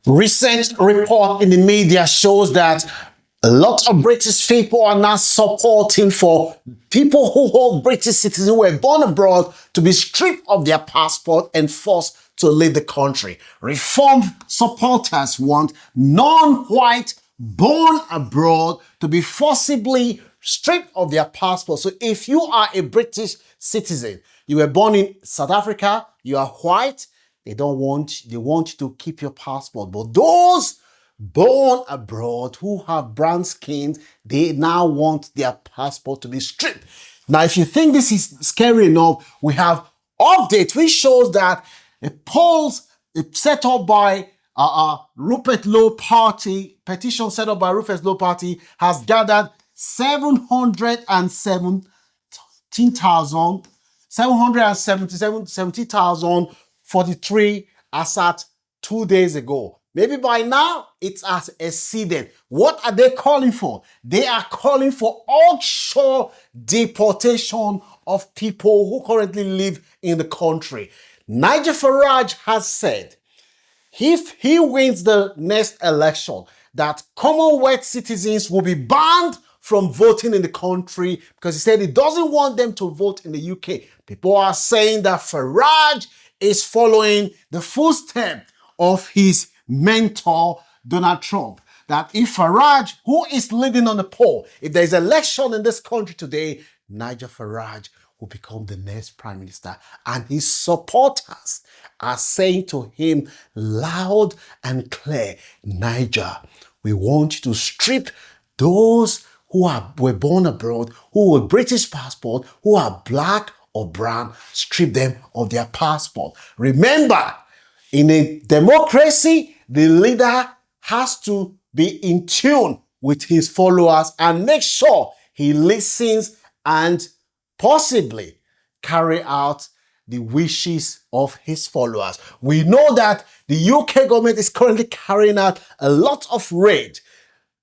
Recent report in the media shows that a lot of British people are now supporting for people who hold British citizens who were born abroad to be stripped of their passport and forced to leave the country. Reform supporters want non-white born abroad to be forcibly stripped of their passport. So if you are a British citizen, you were born in South Africa, you are white, they want you to keep your passport. But those born abroad who have brown skin, they now want their passport to be stripped. Now, if you think this is scary enough, we have update which shows that a poll set up by Rupert Lowe Party, petition set up by Rupert Lowe Party, has gathered 70,043 as at 2 days ago. Maybe by now it has exceeded. What are they calling for? They are calling for offshore deportation of people who currently live in the country. Nigel Farage has said if he wins the next election, that Commonwealth citizens will be banned from voting in the country because he said he doesn't want them to vote in the UK. People are saying that Farage is following the footsteps of his mentor, Donald Trump. That if Farage, who is leading on the poll, if there is an election in this country today, Nigel Farage will become the next prime minister. And his supporters are saying to him loud and clear, Nigel, we want you to strip those who were born abroad, who were British passport, who are black or brown, strip them of their passport. Remember, in a democracy, the leader has to be in tune with his followers and make sure he listens and possibly carry out the wishes of his followers. We know that the UK government is currently carrying out a lot of raid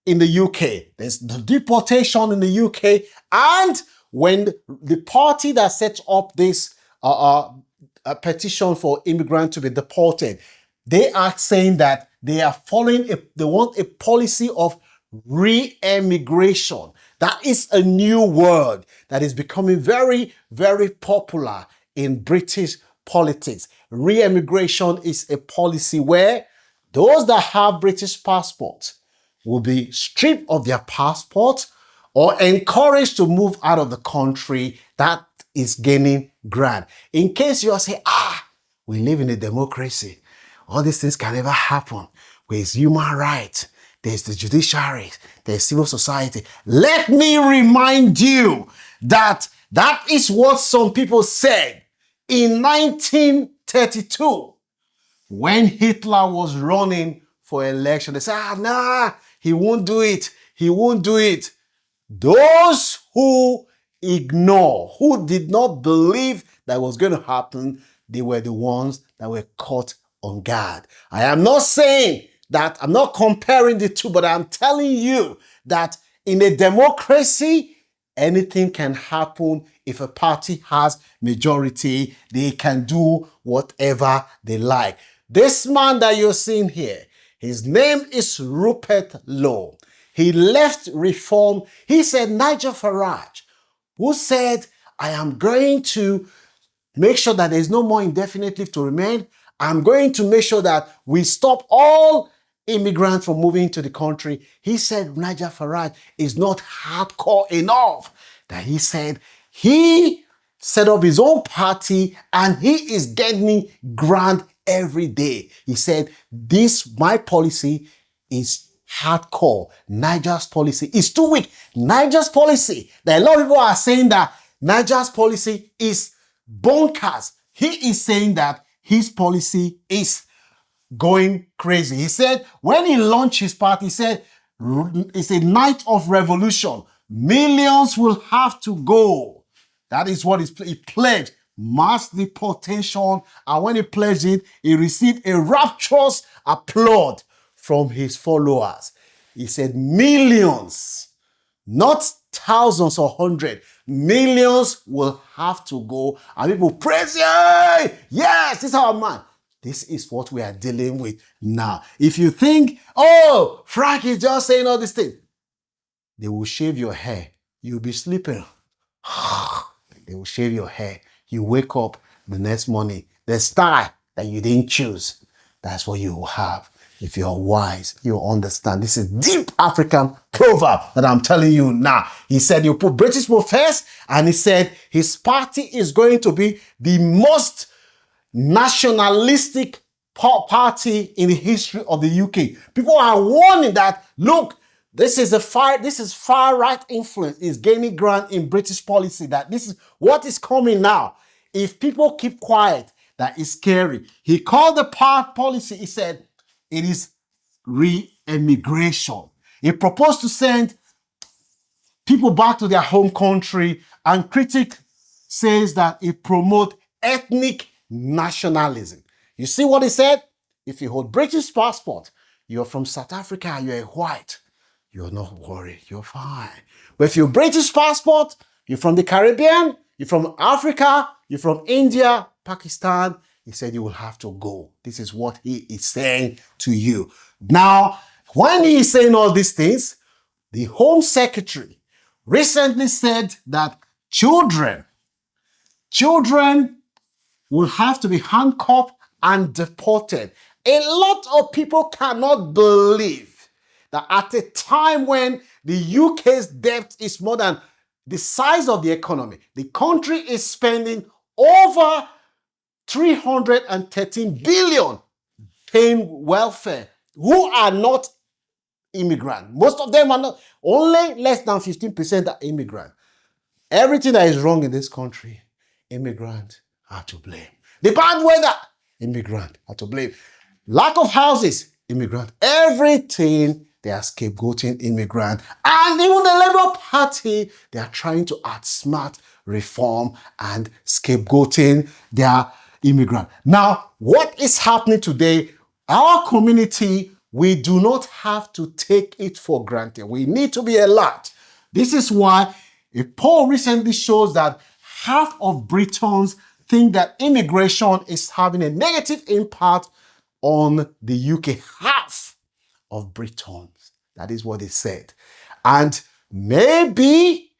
in the UK. There's the deportation in the UK, and when the party that set up this a petition for immigrants to be deported, they are saying that they are they want a policy of remigration. That is a new word that is becoming very, very popular in British politics. Re-immigration is a policy where those that have British passports will be stripped of their passport or encouraged to move out of the country. That is gaining ground. In case you are saying, we live in a democracy, all these things can never happen. There's human rights, there's the judiciary, there's civil society. Let me remind you that that is what some people said in 1932 when Hitler was running for election. They said, nah, he won't do it. He won't do it. Those who ignore, who did not believe that was going to happen, they were the ones that were caught on guard. I am not saying that, I'm not comparing the two, but I'm telling you that in a democracy, anything can happen. If a party has majority, they can do whatever they like. This man that you're seeing here, his name is Rupert Lowe. He left Reform. He said, Nigel Farage, who said, I am going to make sure that there's no more indefinite leave to remain. I'm going to make sure that we stop all immigrants from moving into the country. He said Nigel Farage is not hardcore enough. That he said he set up his own party and he is getting ground every day. He said, my policy is hardcore. Nigel's policy is too weak. Nigel's policy, that a lot of people are saying that Nigel's policy is bonkers. He is saying that his policy is going crazy. He said when he launched his party, he said it's a night of revolution. Millions will have to go. That is what he pledged. Mass deportation. And when he pledged it, he received a rapturous applaud from his followers. He said millions, not thousands or hundreds, millions will have to go. And people praise, yay! Yes, this is our man. This is what we are dealing with now. If you think, oh, Frank is just saying all these things, they will shave your hair. You'll be sleeping. They will shave your hair. You wake up the next morning. The style that you didn't choose, that's what you will have. If you're wise, you'll understand. This is deep African proverb that I'm telling you now. He said you put British people first, and he said his party is going to be the most nationalistic party in the history of the UK. People are warning that, look, this is far right influence is gaining ground in British policy, that this is what is coming now. If people keep quiet, that is scary. He called the policy, he said, it is re-emigration. He proposed to send people back to their home country, and critic says that it promotes ethnic nationalism. You see what he said? If you hold British passport, you're from South Africa, you're a white, you're not worried, you're fine. But if you're British passport, you're from the Caribbean, you're from Africa, you're from India, Pakistan, he said you will have to go. This is what he is saying to you. Now, when he is saying all these things, the Home Secretary recently said that children will have to be handcuffed and deported. A lot of people cannot believe that at a time when the UK's debt is more than the size of the economy, the country is spending over 313 billion paying welfare, who are not immigrant. Most of them are not, only less than 15% are immigrant. Everything that is wrong in this country, immigrants are to blame. The bad weather, immigrants are to blame. Lack of houses, immigrant. Everything, they are scapegoating immigrant. And even the Labour Party, they are trying to outsmart reform and scapegoating their immigrant. Now, what is happening today, our community, we do not have to take it for granted. We need to be alert. This is why a poll recently shows that half of Britons think that immigration is having a negative impact on the UK. Half of Britons. That is what they said. And maybe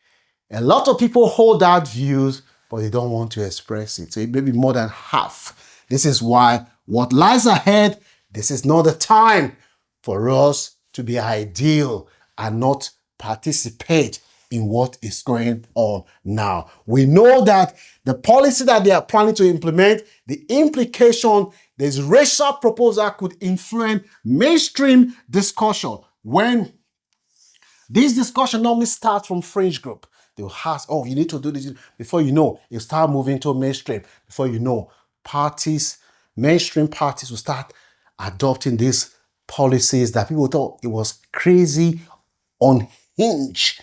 a lot of people hold that views, but they don't want to express it. So it may be more than half. This is why what lies ahead, this is not the time for us to be ideal and not participate in what is going on now. We know that the policy that they are planning to implement, the implication, this racial proposal could influence mainstream discussion. When this discussion normally starts from fringe group, they will ask, oh, you need to do this. Before you know, you start moving to mainstream. Before you know, mainstream parties will start adopting these policies that people thought it was crazy, unhinged.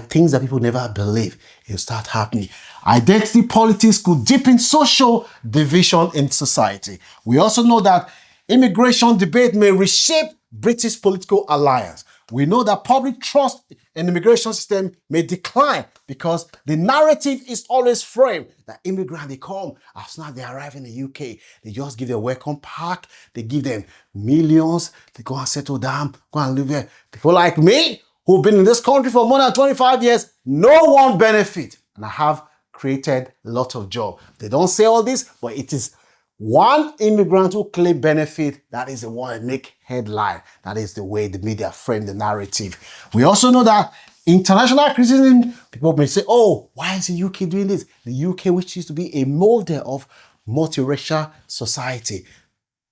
Things that people never believe, it'll start happening. Identity politics could deepen social division in society. We also know that immigration debate may reshape British political alliance. We know that public trust in the immigration system may decline because the narrative is always framed that immigrants, they come, as soon as they arrive in the UK, they just give them a welcome pack, they give them millions, they go and settle down, go and live there. People like me, who've been in this country for more than 25 years, no one benefit. And I have created a lot of jobs. They don't say all this, but it is one immigrant who claim benefit, that is the one that make headline. That is the way the media frame the narrative. We also know that international criticism, people may say, oh, why is the UK doing this? The UK, which used to be a model of multiracial society.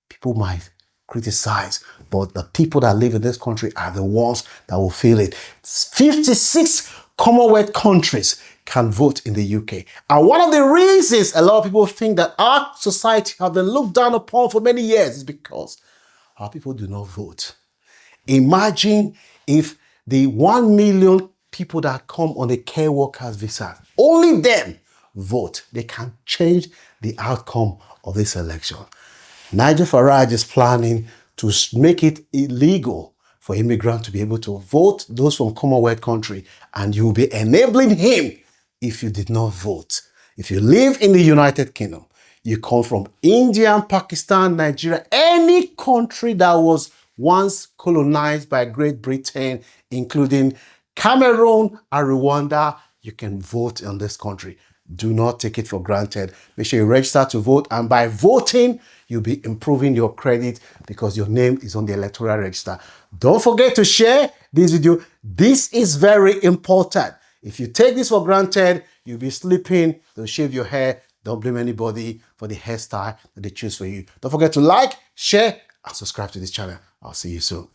People might criticize, but the people that live in this country are the ones that will feel it. 56 Commonwealth countries can vote in the UK. And one of the reasons a lot of people think that our society have been looked down upon for many years is because our people do not vote. Imagine if the 1 million people that come on the care workers visa, only them vote. They can change the outcome of this election. Nigel Farage is planning to make it illegal for immigrants to be able to vote, those from Commonwealth country, and you will be enabling him if you did not vote. If you live in the United Kingdom, you come from India, Pakistan, Nigeria, any country that was once colonized by Great Britain, including Cameroon and Rwanda, you can vote in this country. Do not take it for granted. Make sure you register to vote, and by voting, you'll be improving your credit because your name is on the electoral register. Don't forget to share this video. This is very important. If you take this for granted, you'll be sleeping. Don't shave your hair. Don't blame anybody for the hairstyle that they choose for you. Don't forget to like, share, and subscribe to this channel. I'll see you soon.